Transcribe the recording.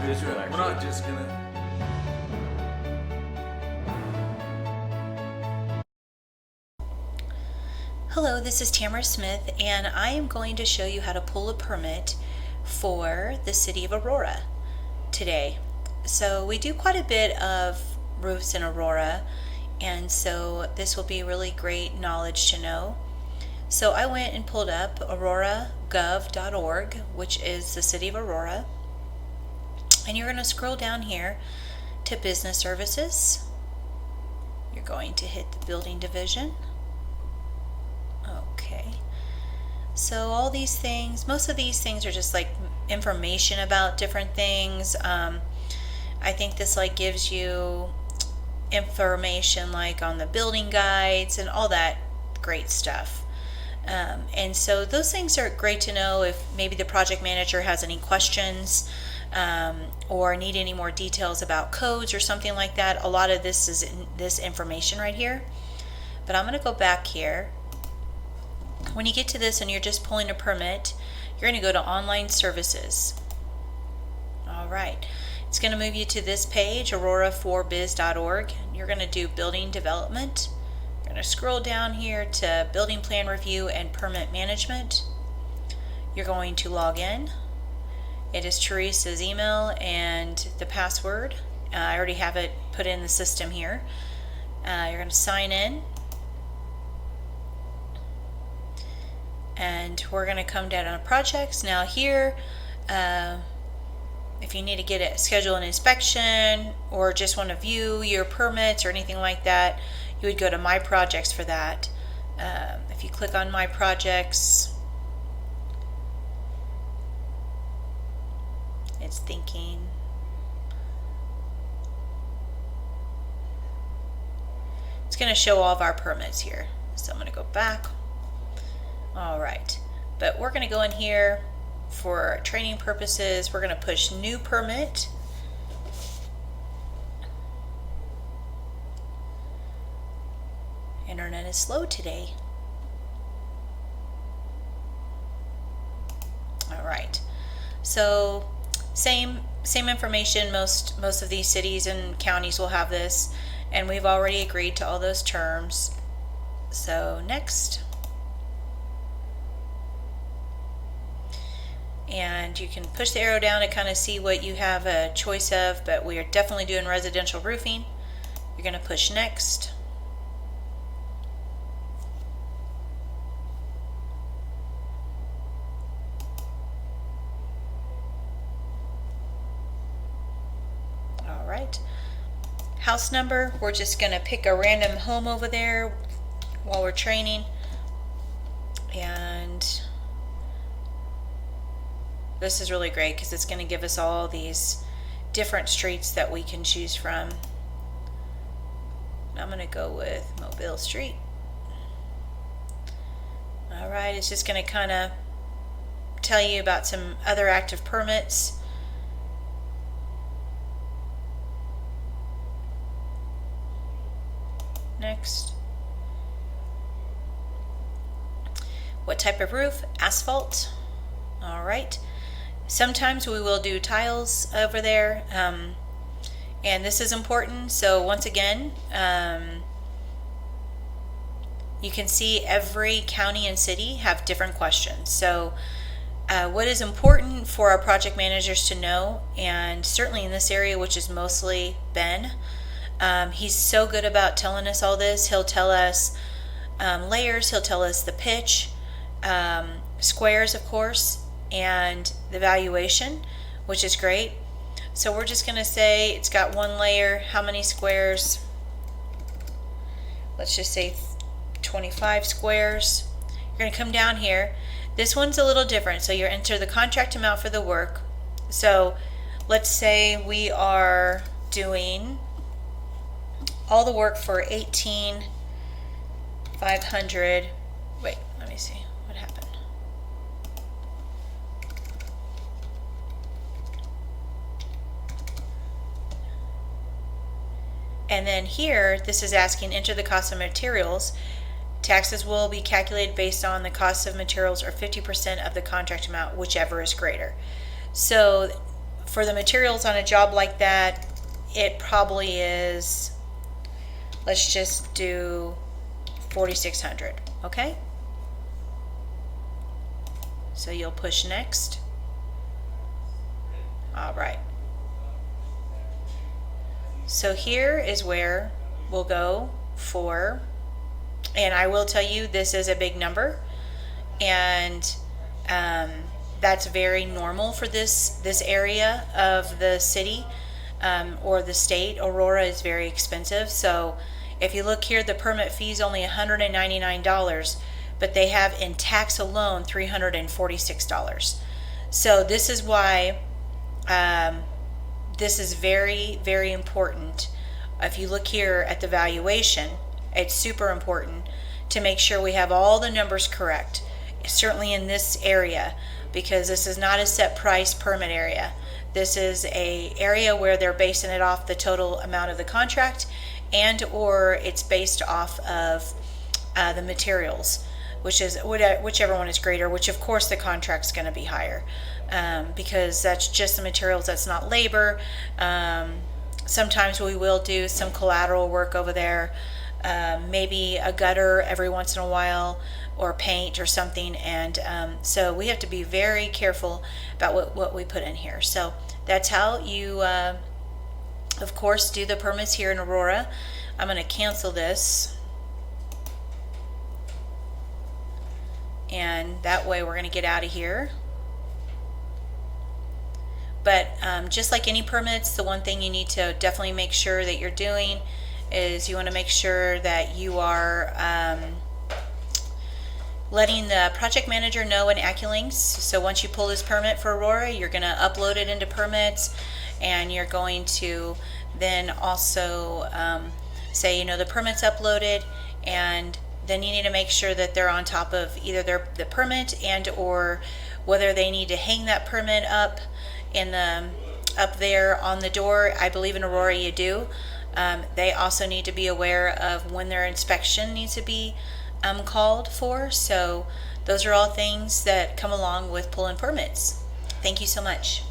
visual. We're not just gonna. Hello, this is Tamara Smith, and I am going to show you how to pull a permit for the city of Aurora today. So we do quite a bit of roofs in Aurora, and so this will be really great knowledge to know. So I went and pulled up auroragov.org, which is the city of Aurora, and you're going to scroll down here to business services. You're going to hit the building division. Okay, so all these things, most of these things are just like information about different things. I think this like gives you information like on the building guides and all that great stuff. And so those things are great to know if maybe the project manager has any questions or need any more details about codes or something like that. A lot of this is in this information right here. But I'm going to go back here. When you get to this and you're just pulling a permit, you're going to go to online services. All right. It's going to move you to this page, aurora4biz.org. You're going to do building development. You're going to scroll down here to building plan review and permit management. You're going to log in. It is Teresa's email and the password. I already have it put in the system here. You're going to sign in. And we're going to come down on projects. Now here, if you need to get it, schedule an inspection or just want to view your permits or anything like that, you would go to My Projects for that. If you click on My Projects, it's thinking. It's going to show all of our permits here. So I'm going to go back. All right, but we're going to go in here for training purposes. We're going to push new permit. Internet is slow today. All right, so same information. Most of these cities and counties will have this, and we've already agreed to all those terms. So next. And you can push the arrow down to kind of see what you have a choice of, but we are definitely doing residential roofing. You're going to push next. All right. House number, we're just going to pick a random home over there while we're training. And this is really great because it's going to give us all these different streets that we can choose from. I'm going to go with Mobile Street. All right, it's just going to kind of tell you about some other active permits. Next. What type of roof? Asphalt. All right. Sometimes we will do tiles over there, and this is important. So once again, you can see every county and city have different questions. So what is important for our project managers to know, and certainly in this area, which is mostly Ben, he's so good about telling us all this. He'll tell us layers, he'll tell us the pitch, squares, of course, and the valuation, which is great. So we're just going to say it's got one layer. How many squares? Let's just say 25 squares. You're going to come down here. This one's a little different. So you enter the contract amount for the work. So let's say we are doing all the work for 18,500. Wait, let me see what happened. And then here, this is asking enter the cost of materials. Taxes will be calculated based on the cost of materials or 50% of the contract amount, whichever is greater. So for the materials on a job like that, it probably is, let's just do 4,600, okay? So you'll push next. All right. So here is where we'll go for, and I will tell you this is a big number, and that's very normal for this area of the city or the state. Aurora is very expensive. So if you look here, the permit fee is only $199, but they have in tax alone $346. So this is why this is very, very important. If you look here at the valuation, it's super important to make sure we have all the numbers correct, certainly in this area, because this is not a set price permit area. This is a area where they're basing it off the total amount of the contract, and or it's based off of the materials, which is whichever one is greater, which of course the contract's going to be higher, because that's just the materials, that's not labor. Sometimes we will do some collateral work over there, maybe a gutter every once in a while, or paint or something, and so we have to be very careful about what we put in here. So that's how you of course do the permits here in Aurora. I'm going to cancel this, and that way we're going to get out of here. But just like any permits, the one thing you need to definitely make sure that you're doing is you want to make sure that you are letting the project manager know in AccuLinks. So once you pull this permit for Aurora, you're going to upload it into permits, and you're going to then also say, you know, the permit's uploaded, and then you need to make sure that they're on top of either the permit and or whether they need to hang that permit up in the up there on the door. I believe in Aurora you do. They also need to be aware of when their inspection needs to be called for. So those are all things that come along with pulling permits. Thank you so much.